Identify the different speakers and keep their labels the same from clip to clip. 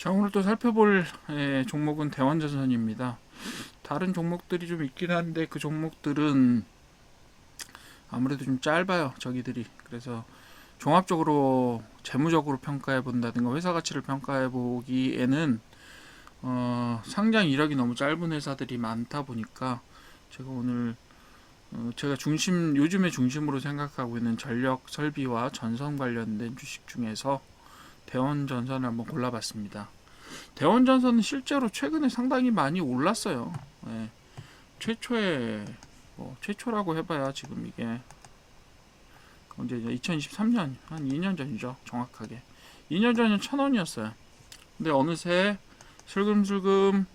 Speaker 1: 자, 오늘 또 살펴볼 종목은 대원전선입니다. 다른 종목들이 좀 있긴 한데 그 종목들은 아무래도 좀 짧아요, 저기들이. 그래서 종합적으로 재무적으로 평가해 본다든가 회사 가치를 평가해 보기에는 상장 이력이 너무 짧은 회사들이 많다 보니까 제가 오늘 제가 요즘에 중심으로 생각하고 있는 전력 설비와 전선 관련된 주식 중에서 대원전선을 한번 골라봤습니다. 대원전선은 실제로 최근에 상당히 많이 올랐어요. 예, 최초라고 해봐야 지금 이게 언제 2023년 한 2년 전이죠, 정확하게. 2년 전이면 1,000원이었어요. 근데 어느새 슬금슬금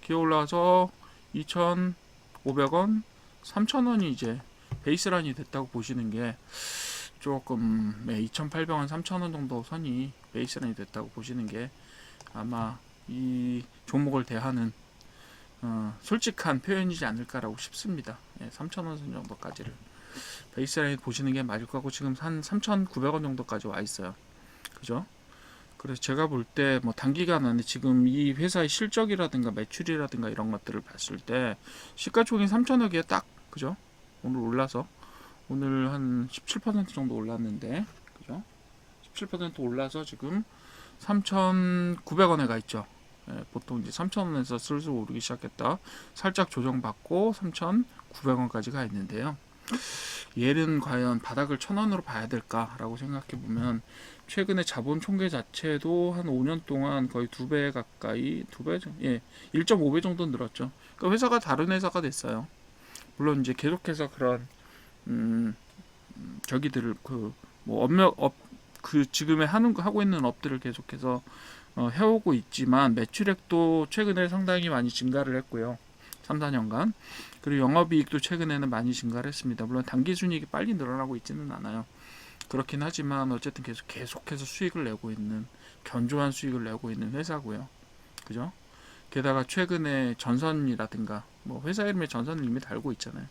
Speaker 1: 기어 올라서 2,500원, 3,000원이 이제 베이스라인이 됐다고 보시는 게 조금 2,800원, 3,000원 정도 선이 베이스라인이 됐다고 보시는 게 아마 이 종목을 대하는 솔직한 표현이지 않을까라고 싶습니다. 3,000원 선 정도까지를 베이스라인 보시는 게 맞을 거고 지금 한 3,900원 정도까지 와 있어요. 그죠? 그래서 제가 볼 때 뭐 단기간 안에 지금 이 회사의 실적이라든가 매출이라든가 이런 것들을 봤을 때 시가총액 3,000억에 딱 그죠? 오늘 올라서 오늘 한 17% 정도 올랐는데 그죠? 17% 올라서 지금 3,900원에 가 있죠. 보통 이제 3,000원에서 슬슬 오르기 시작했다. 살짝 조정받고 3,900원까지 가 있는데요. 얘는 과연 바닥을 1,000원으로 봐야 될까라고 생각해 보면 최근에 자본 총계 자체도 한 5년 동안 거의 2배 가까이 1.5배 정도 늘었죠. 그러니까 회사가 다른 회사가 됐어요. 물론 이제 계속해서 그런 저기들을 그 지금에 하고 있는 업들을 계속해서 해오고 있지만 매출액도 최근에 상당히 많이 증가를 했고요. 3, 4년간. 그리고 영업이익도 최근에는 많이 증가를 했습니다. 물론 당기순이익이 빨리 늘어나고 있지는 않아요. 그렇긴 하지만 어쨌든 계속해서 수익을 내고 있는 견조한 수익을 내고 있는 회사고요. 그죠? 게다가 최근에 전선이라든가 뭐 회사 이름에 전선을 이미 달고 있잖아요.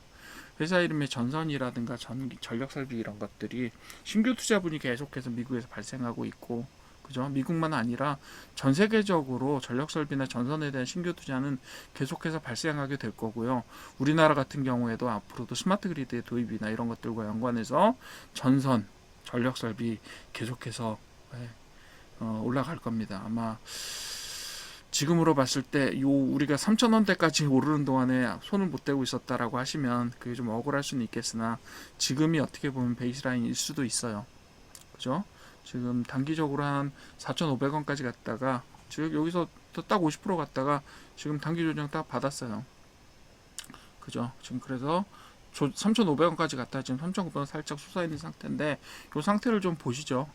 Speaker 1: 회사 이름의 전선이라든가 전력 설비 이런 것들이 신규 투자분이 계속해서 미국에서 발생하고 있고 그죠? 미국만 아니라 전 세계적으로 전력 설비나 전선에 대한 신규 투자는 계속해서 발생하게 될 거고요. 우리나라 같은 경우에도 앞으로도 스마트 그리드의 도입이나 이런 것들과 연관해서 전선, 전력 설비 계속해서 올라갈 겁니다. 아마 지금으로 봤을 때 우리가 3,000원대까지 오르는 동안에 손을 못 대고 있었다라고 하시면 그게 좀 억울할 수는 있겠으나 지금이 어떻게 보면 베이스라인일 수도 있어요. 그죠? 지금 단기적으로 한 4,500원까지 갔다가 즉 여기서 딱 50% 갔다가 지금 단기 조정 딱 받았어요. 그죠? 지금 그래서 3,500원까지 갔다 지금 3,900원 살짝 솟아있는 상태인데 이 상태를 좀 보시죠.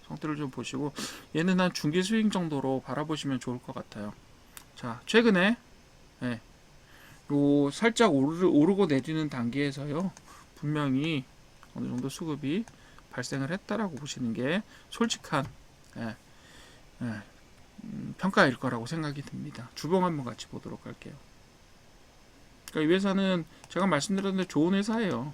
Speaker 1: 상태를 좀 보시고 얘는 한 중기 스윙 정도로 바라보시면 좋을 것 같아요. 자, 최근에 요 살짝 오르고 내리는 단계에서요 분명히 어느 정도 수급이 발생을 했다라고 보시는 게 솔직한 예, 평가일 거라고 생각이 듭니다. 주봉 한번 같이 보도록 할게요. 그러니까 이 회사는 제가 말씀드렸는데 좋은 회사예요.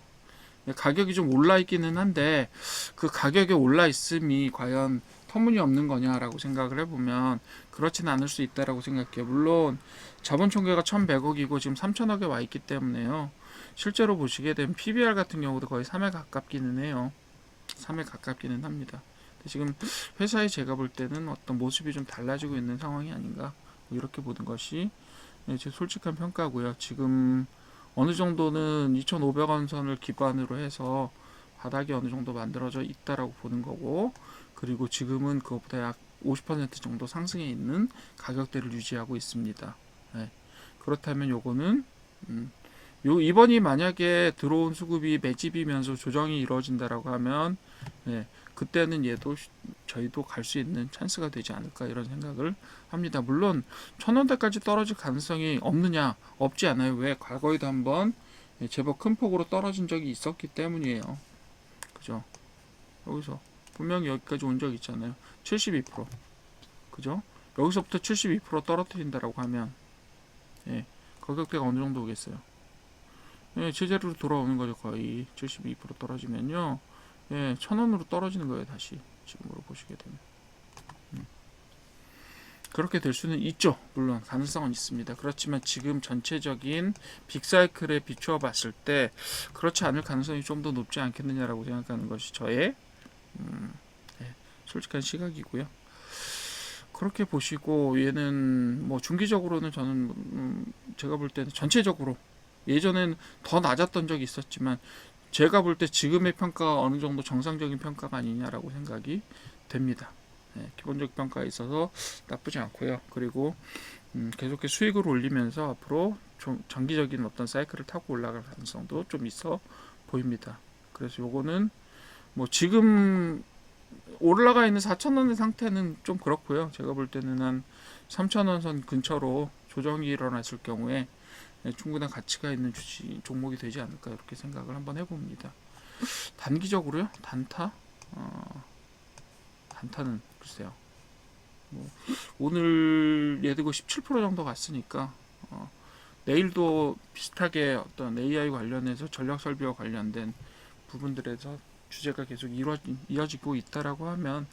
Speaker 1: 가격이 좀 올라 있기는 한데 그 가격이 올라 있음이 과연 터무니없는 거냐라고 생각을 해보면 그렇지는 않을 수 있다라고 생각해요. 물론 자본 총계가 1,100억이고 지금 3,000억에 와 있기 때문에요. 실제로 보시게 되면 PBR 같은 경우도 거의 3에 가깝기는 해요. 3에 가깝기는 합니다. 지금 회사에 제가 볼 때는 어떤 모습이 좀 달라지고 있는 상황이 아닌가 이렇게 보는 것이 제 솔직한 평가고요. 지금 어느 정도는 2,500원 선을 기반으로 해서 바닥이 어느 정도 만들어져 있다라고 보는 거고 그리고 지금은 그것보다 약 50% 정도 상승해 있는 가격대를 유지하고 있습니다. 그렇다면 요거는 이번이 만약에 들어온 수급이 매집이면서 조정이 이루어진다라고 하면 그때는 얘도 저희도 갈 수 있는 찬스가 되지 않을까 이런 생각을 합니다. 물론 1,000원대까지 떨어질 가능성이 없느냐? 없지 않아요. 왜? 과거에도 한번 제법 큰 폭으로 떨어진 적이 있었기 때문이에요. 그죠? 여기서 분명히 여기까지 온 적 있잖아요. 72%. 그죠? 여기서부터 72% 떨어뜨린다라고 하면 가격대가 어느 정도 오겠어요? 제자리로 돌아오는 거죠. 거의 72% 떨어지면요. 1,000원으로 떨어지는 거예요. 다시 지금으로 보시게 되면 그렇게 될 수는 있죠. 물론 가능성은 있습니다. 그렇지만 지금 전체적인 빅사이클에 비추어 봤을 때 그렇지 않을 가능성이 좀 더 높지 않겠느냐라고 생각하는 것이 저의 네, 솔직한 시각이고요. 그렇게 보시고 얘는 뭐 중기적으로는 저는 제가 볼 때는 전체적으로 예전엔 더 낮았던 적이 있었지만 제가 볼 때 지금의 평가가 어느 정도 정상적인 평가가 아니냐라고 생각이 됩니다. 네, 기본적 평가에 있어서 나쁘지 않고요. 그리고 계속해서 수익을 올리면서 앞으로 좀 장기적인 어떤 사이클을 타고 올라갈 가능성도 좀 있어 보입니다. 그래서 요거는 뭐 지금 올라가 있는 4,000원의 상태는 좀 그렇고요. 제가 볼 때는 한 3,000원 선 근처로 조정이 일어났을 경우에 충분한 가치가 있는 주식 종목이 되지 않을까 이렇게 생각을 한번 해봅니다. 단기적으로요? 단타? 단타는 글쎄요. 뭐 오늘 예들고 17% 정도 갔으니까 내일도 비슷하게 어떤 AI 관련해서 전력 설비와 관련된 부분들에서 주제가 계속 이어지고 있다라고 하면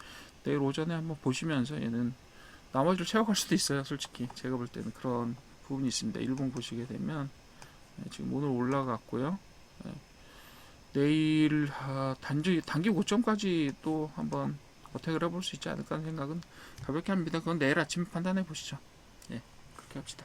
Speaker 1: 내일 오전에 한번 보시면서 얘는 나머지를 채워갈 수도 있어요. 솔직히 제가 볼 때는 그런 부분이 있습니다. 일봉 보시게 되면 지금 오늘 올라갔고요. 내일 단기 고점까지 또 한번 어택을 해볼 수 있지 않을까 하는 생각은 가볍게 합니다. 그건 내일 아침 판단해 보시죠. 예, 그렇게 합시다.